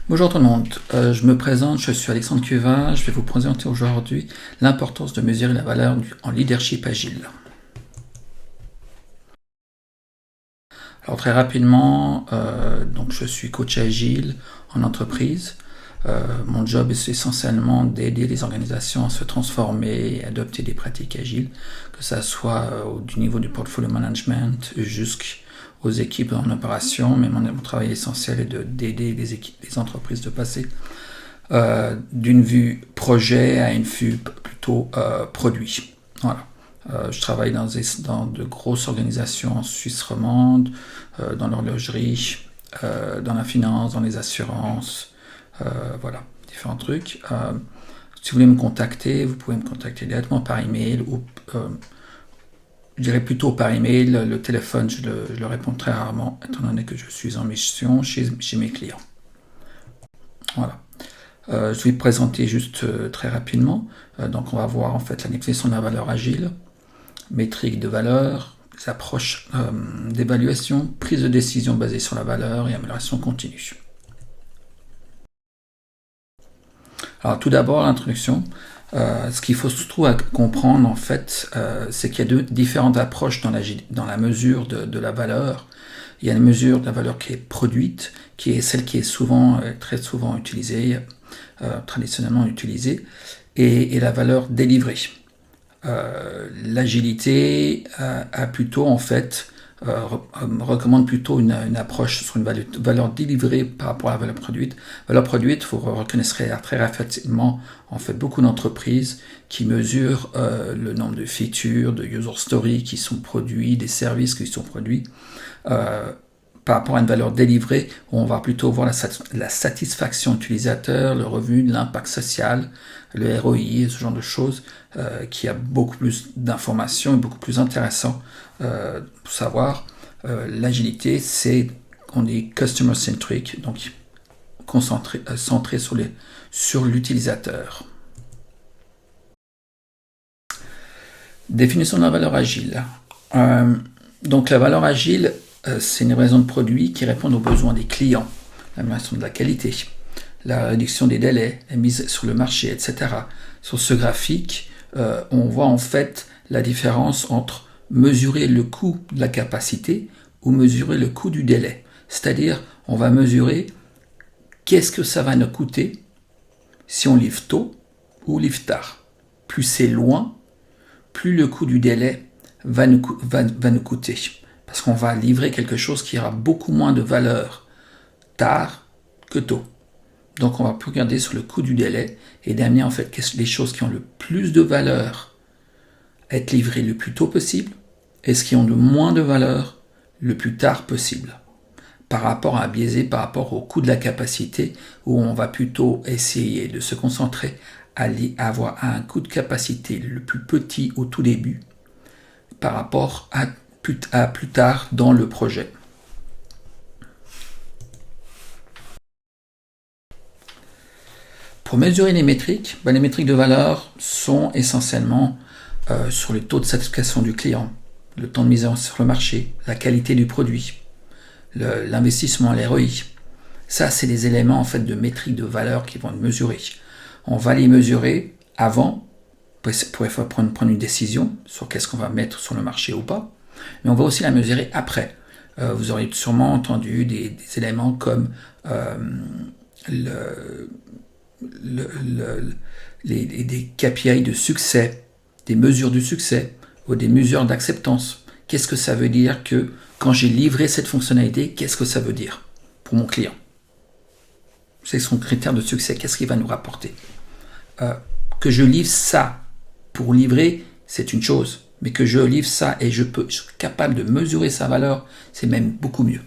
Bonjour tout le monde, je me présente, je suis Alexandre Cuvin, je vais vous présenter aujourd'hui l'importance de mesurer la valeur en leadership agile. Alors très rapidement, donc je suis coach agile en entreprise. Mon job est essentiellement d'aider les organisations à se transformer et adopter des pratiques agiles, que ça soit du niveau du portfolio management jusqu'aux équipes en opération, mais mon travail essentiel est d'aider les entreprises de passer d'une vue projet à une vue plutôt produit. Voilà. Je travaille dans de grosses organisations en Suisse romande, dans l'horlogerie, dans la finance, dans les assurances, voilà, différents trucs. Si vous voulez me contacter, vous pouvez me contacter directement par email ou je dirais plutôt par email. Le téléphone, je le réponds très rarement, étant donné que je suis en mission chez mes clients. Voilà. Je vais présenter juste très rapidement. Donc on va voir en fait la définition de la valeur agile, métriques de valeur, les approches d'évaluation, prise de décision basée sur la valeur et amélioration continue. Alors tout d'abord l'introduction. Ce qu'il faut surtout comprendre en fait, c'est qu'il y a différentes approches dans la mesure de la valeur. Il y a une mesure de la valeur qui est produite, qui est celle qui est très souvent utilisée, traditionnellement utilisée, et la valeur délivrée. L'agilité a plutôt en fait recommande plutôt une approche sur une valeur délivrée par rapport à la valeur produite. Valeur produite, vous reconnaîtrez très rapidement en fait beaucoup d'entreprises qui mesurent le nombre de features, de user stories qui sont produits, des services qui sont produits. Par rapport à une valeur délivrée, où on va plutôt voir la satisfaction utilisateur, le revenu, l'impact social, le ROI, ce genre de choses, qui a beaucoup plus d'informations et beaucoup plus intéressant pour savoir. L'agilité, on est customer centric, donc centré sur l'utilisateur. Définition de la valeur agile. Donc la valeur agile, c'est une raison de produit qui répond aux besoins des clients, l'amélioration de la qualité, la réduction des délais, la mise sur le marché, etc. Sur ce graphique, on voit en fait la différence entre mesurer le coût de la capacité ou mesurer le coût du délai. C'est-à-dire, on va mesurer qu'est-ce que ça va nous coûter si on livre tôt ou livre tard. Plus c'est loin, plus le coût du délai va nous coûter. Parce qu'on va livrer quelque chose qui aura beaucoup moins de valeur tard que tôt. Donc on va plus regarder sur le coût du délai et d'amener en fait les choses qui ont le plus de valeur à être livrées le plus tôt possible et ce qui ont le moins de valeur le plus tard possible. Par rapport au coût de la capacité où on va plutôt essayer de se concentrer à avoir un coût de capacité le plus petit au tout début par rapport à plus tard dans le projet. Pour mesurer les métriques de valeur sont essentiellement sur le taux de satisfaction du client, le temps de mise sur le marché, la qualité du produit, l'investissement, l'ROI. Ça, c'est des éléments en fait de métriques de valeur qui vont être mesurés. On va les mesurer avant pour prendre une décision sur qu'est-ce qu'on va mettre sur le marché ou pas. Mais on va aussi la mesurer après. Vous aurez sûrement entendu des éléments comme des KPI de succès, des mesures du succès ou des mesures d'acceptance. Qu'est-ce que ça veut dire que quand j'ai livré cette fonctionnalité, qu'est-ce que ça veut dire pour mon client? C'est son critère de succès, qu'est-ce qu'il va nous rapporter? Que je livre ça pour livrer, c'est une chose. Mais que je livre ça et je suis capable de mesurer sa valeur, c'est même beaucoup mieux.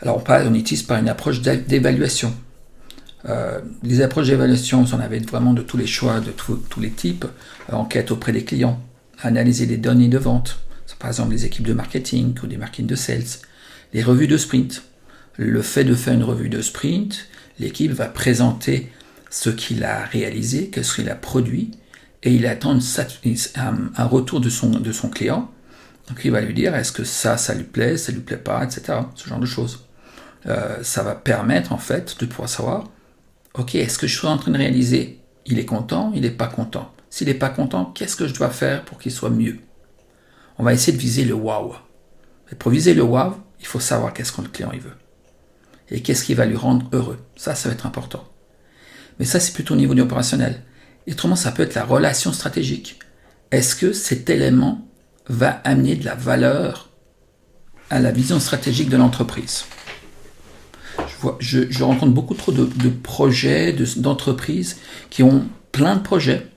Alors on utilise par une approche d'évaluation. Les approches d'évaluation, vous en avez vraiment de tous les choix, de tous les types. Enquête auprès des clients, analyser les données de vente, par exemple les équipes de marketing ou des marketing de sales, les revues de sprint. Le fait de faire une revue de sprint, l'équipe va présenter ce qu'il a réalisé, ce qu'il a produit, et il attend un retour de son client Donc il va lui dire est-ce que ça lui plaît, ça lui plaît pas, etc. Ce genre de choses. Ça va permettre en fait de pouvoir savoir, ok, est-ce que je suis en train de réaliser, il est content, il n'est pas content. S'il n'est pas content, qu'est-ce que je dois faire pour qu'il soit mieux? On va essayer de viser le wow. Et pour viser le wow, il faut savoir qu'est-ce que le client il veut. Et qu'est-ce qui va lui rendre heureux. Ça va être important. Mais ça, c'est plutôt au niveau du opérationnel. Et autrement, ça peut être la relation stratégique. Est-ce que cet élément va amener de la valeur à la vision stratégique de l'entreprise? Je rencontre beaucoup trop de projets, d'entreprises qui ont plein de projets.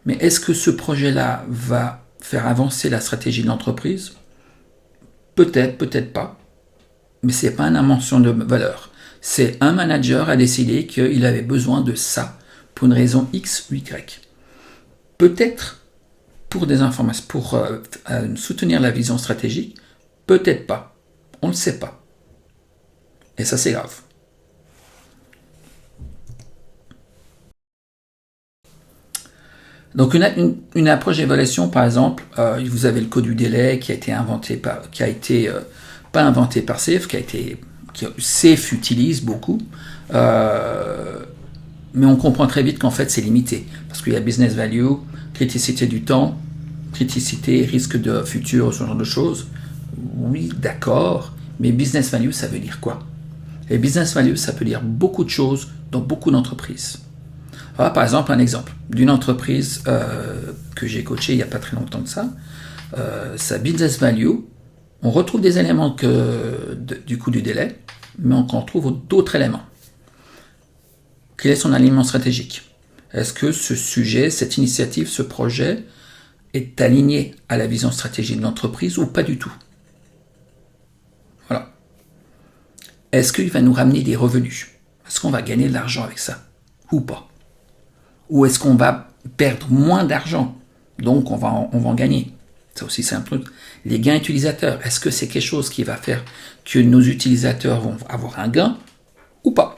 Mais est-ce que ce projet-là va faire avancer la stratégie de l'entreprise? Peut-être, peut-être pas. Mais ce n'est pas une invention de valeur. C'est un manager a décidé qu'il avait besoin de ça pour une raison X ou Y. Peut-être pour des informations, pour soutenir la vision stratégique, peut-être pas. On ne le sait pas. Et ça, c'est grave. Donc une approche d'évaluation, par exemple, vous avez le code du délai qui a été pas inventé par Safe, Safe utilise beaucoup, mais on comprend très vite qu'en fait c'est limité, parce qu'il y a business value, criticité du temps, criticité, risque de futur, ce genre de choses. Oui, d'accord, mais business value, ça veut dire quoi? Et business value, ça peut dire beaucoup de choses dans beaucoup d'entreprises. Voilà, par exemple, un exemple d'une entreprise que j'ai coachée il n'y a pas très longtemps que ça. Sa business value, on retrouve des éléments du coût du délai, mais on retrouve d'autres éléments. Quel est son alignement stratégique? Est-ce que ce sujet, cette initiative, ce projet est aligné à la vision stratégique de l'entreprise ou pas du tout? Voilà. Est-ce qu'il va nous ramener des revenus? Est-ce qu'on va gagner de l'argent avec ça? Ou pas? Ou est-ce qu'on va perdre moins d'argent? Donc on va en gagner. Ça aussi c'est un truc. Les gains utilisateurs, est-ce que c'est quelque chose qui va faire que nos utilisateurs vont avoir un gain ou pas?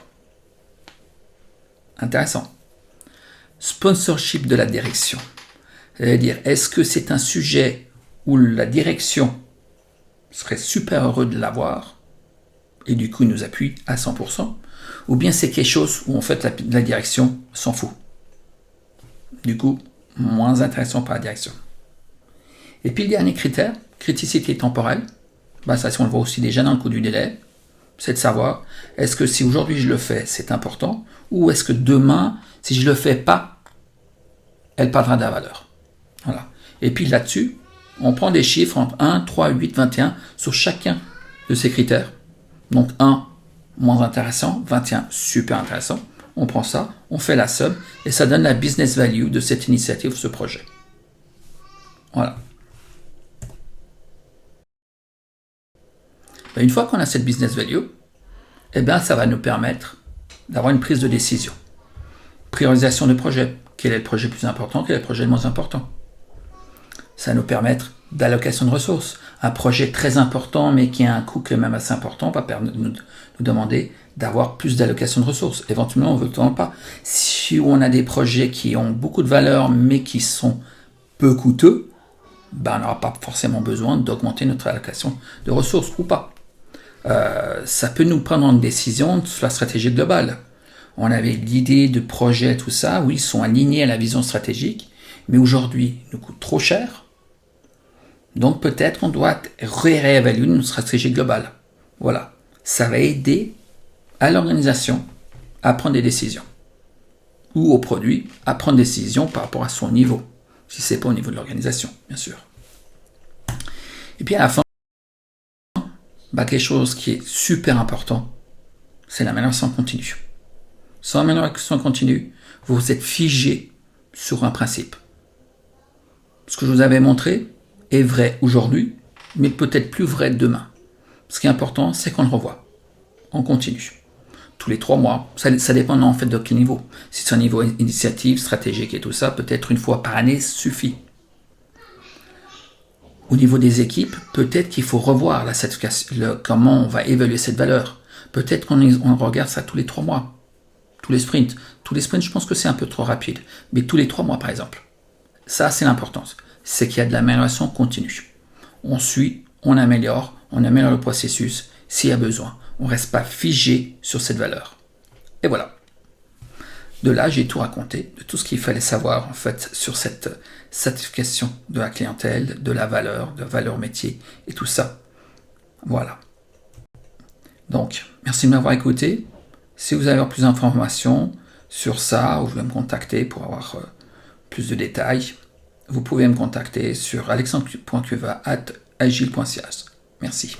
Intéressant. Sponsorship de la direction. C'est-à-dire, est-ce que c'est un sujet où la direction serait super heureux de l'avoir et du coup il nous appuie à 100%, ou bien c'est quelque chose où en fait la direction s'en fout? Du coup, moins intéressant par la direction. Et puis le dernier critère, criticité temporelle, ça on le voit aussi déjà dans le coût du délai, c'est de savoir, est-ce que si aujourd'hui je le fais, c'est important, ou est-ce que demain, si je le fais pas, elle perdra de la valeur. Voilà. Et puis là-dessus, on prend des chiffres entre 1, 3, 8, 21 sur chacun de ces critères. Donc 1, moins intéressant, 21, super intéressant. On prend ça, on fait la somme, et ça donne la business value de cette initiative, ce projet. Voilà. Une fois qu'on a cette business value, ça va nous permettre d'avoir une prise de décision. Priorisation de projet. Quel est le projet le plus important, quel est le projet le moins important? Ça va nous permettre d'allocation de ressources. Un projet très important, mais qui a un coût quand même assez important, va nous demander d'avoir plus d'allocation de ressources. Éventuellement, on ne veut pas. Si on a des projets qui ont beaucoup de valeur, mais qui sont peu coûteux, on n'aura pas forcément besoin d'augmenter notre allocation de ressources ou pas. Ça peut nous prendre une décision sur la stratégie globale. On avait l'idée de projet, tout ça, oui, ils sont alignés à la vision stratégique, mais aujourd'hui, ils nous coûtent trop cher. Donc peut-être qu'on doit réévaluer notre stratégie globale. Voilà. Ça va aider à l'organisation à prendre des décisions. Ou au produit à prendre des décisions par rapport à son niveau. Si ce n'est pas au niveau de l'organisation, bien sûr. Et puis à la fin, quelque chose qui est super important, c'est l'amélioration continue. Sans amélioration continue, vous êtes figé sur un principe. Ce que je vous avais montré est vrai aujourd'hui, mais peut-être plus vrai demain. Ce qui est important, c'est qu'on le revoit. On continue. Tous les 3 mois. Ça dépend en fait de quel niveau. Si c'est un niveau initiative, stratégique et tout ça, peut-être une fois par année suffit. Au niveau des équipes, peut-être qu'il faut revoir comment on va évaluer cette valeur. Peut-être qu'on regarde ça tous les 3 mois. Tous les sprints. Tous les sprints, je pense que c'est un peu trop rapide. Mais tous les 3 mois, par exemple. Ça, c'est l'importance. C'est qu'il y a de l'amélioration continue. on suit, on améliore le processus s'il y a besoin. On ne reste pas figé sur cette valeur. Et voilà. De là, j'ai tout raconté, de tout ce qu'il fallait savoir en fait sur cette certification de la clientèle, de la valeur métier et tout ça. Voilà. Donc, merci de m'avoir écouté. Si vous avez plus d'informations sur ça, ou vous voulez me contacter pour avoir plus de détails, vous pouvez me contacter sur alexandre.cuva@agile.ch. Merci.